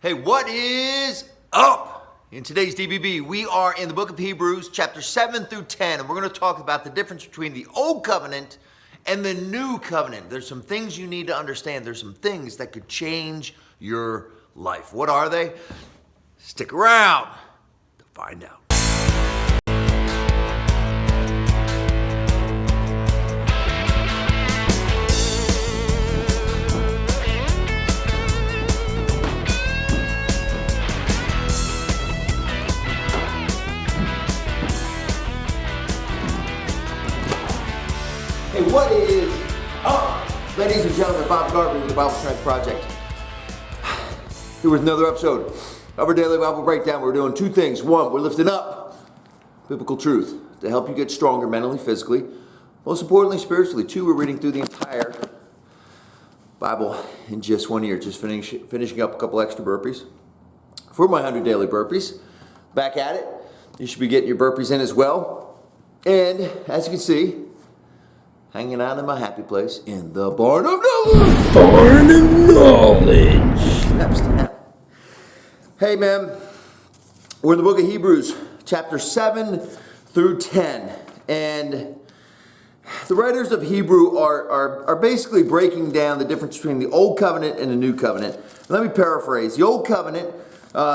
Hey, what is up? In today's DBB, we are in the book of Hebrews, chapter 7 through 10, and we're going to talk about the difference between the old covenant and the new covenant. There's some things you need to understand. There's some things that could change your life. What are they? Stick around to find out. Hey, what is up? Ladies and gentlemen, Bob Garvey with the Bible Strength Project. Here with another episode of our daily Bible breakdown. We're doing two things. One, we're lifting up biblical truth to help you get stronger mentally, physically, most importantly, spiritually. Two, we're reading through the entire Bible in just 1 year, just finishing up a couple extra burpees for my 100 daily burpees. Back at it. You should be getting your burpees in as well. And as you can see, hanging out in my happy place in the barn of knowledge. Barn of knowledge. Hey man, we're in the book of Hebrews, chapter 7 through 10. And the writers of Hebrew are basically breaking down the difference between the old covenant and the new covenant. Let me paraphrase. The old covenant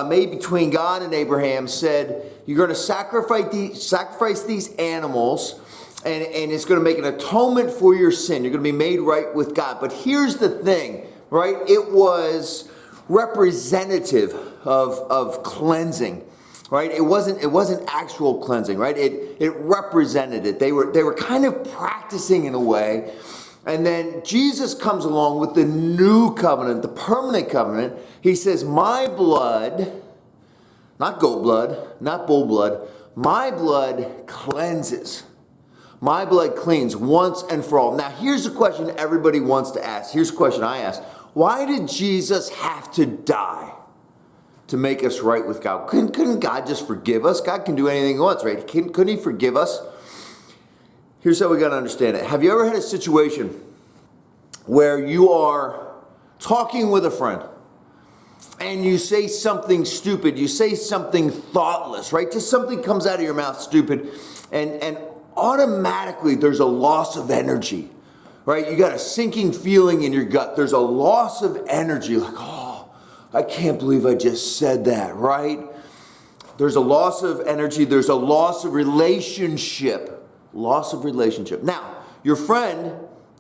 made between God and Abraham said, you're going to sacrifice these animals, and it's going to make an atonement for your sin. You're going to be made right with God. But here's the thing, right? It was representative of cleansing, right? It wasn't actual cleansing, right? It represented it. They were kind of practicing in a way. And then Jesus comes along with the new covenant, the permanent covenant. He says, my blood, not goat blood, not bull blood, my blood cleanses. My blood cleans once and for all. Now, here's a question everybody wants to ask. Here's a question I ask. Why did Jesus have to die to make us right with God? Couldn't God just forgive us? God can do anything he wants, right? Couldn't he forgive us? Here's how we got to understand it. Have you ever had a situation where you are talking with a friend and you say something stupid, you say something thoughtless, right? Just something comes out of your mouth stupid, and automatically there's a loss of energy, right? You got a sinking feeling in your gut. There's a loss of energy, like, oh, I can't believe I just said that, right? There's a loss of energy. There's a loss of relationship. Loss of relationship. Now, your friend,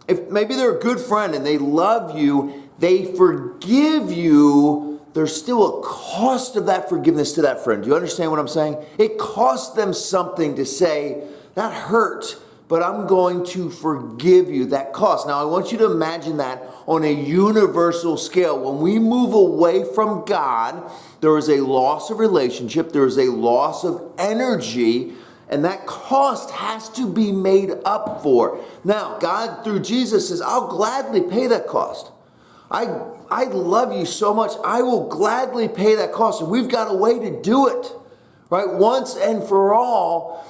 if maybe they're a good friend and they love you, they forgive you, there's still a cost of that forgiveness to that friend. Do you understand what I'm saying? It costs them something to say, that hurt, but I'm going to forgive you. That cost. Now, I want you to imagine that on a universal scale. When we move away from God, there is a loss of relationship, there is a loss of energy, and that cost has to be made up for. Now, God, through Jesus, says, I'll gladly pay that cost. I love you so much, I will gladly pay that cost. And we've got a way to do it, right? Once and for all.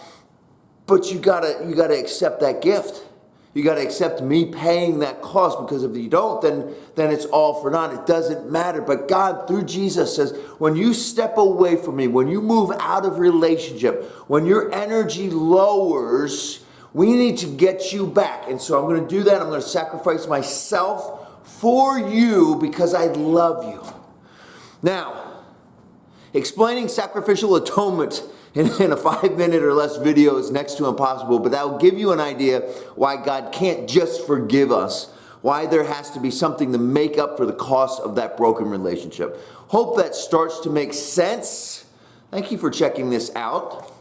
But you gotta accept that gift. You gotta accept me paying that cost, because if you don't, then it's all for naught. It doesn't matter. But God, through Jesus, says, when you step away from me, when you move out of relationship, when your energy lowers, we need to get you back. And so I'm gonna do that. I'm gonna sacrifice myself for you because I love you. Now, explaining sacrificial atonement in a 5-minute or less video is next to impossible, but that will give you an idea why God can't just forgive us, why there has to be something to make up for the cost of that broken relationship. Hope that starts to make sense. Thank you for checking this out.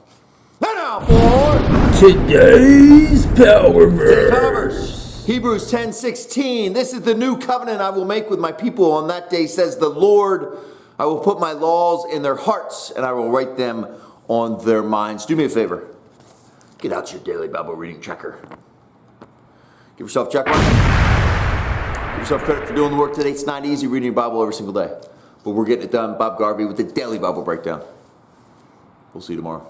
And now for Today's Power Verse. Hebrews 10:16. This is the new covenant I will make with my people on that day, says the Lord. I will put my laws in their hearts, and I will write them on their minds. Do me a favor. Get out your daily Bible reading checker. Give yourself a check mark. Give yourself credit for doing the work today. It's not easy reading your Bible every single day, but we're getting it done. Bob Garvey with the daily Bible breakdown. We'll see you tomorrow.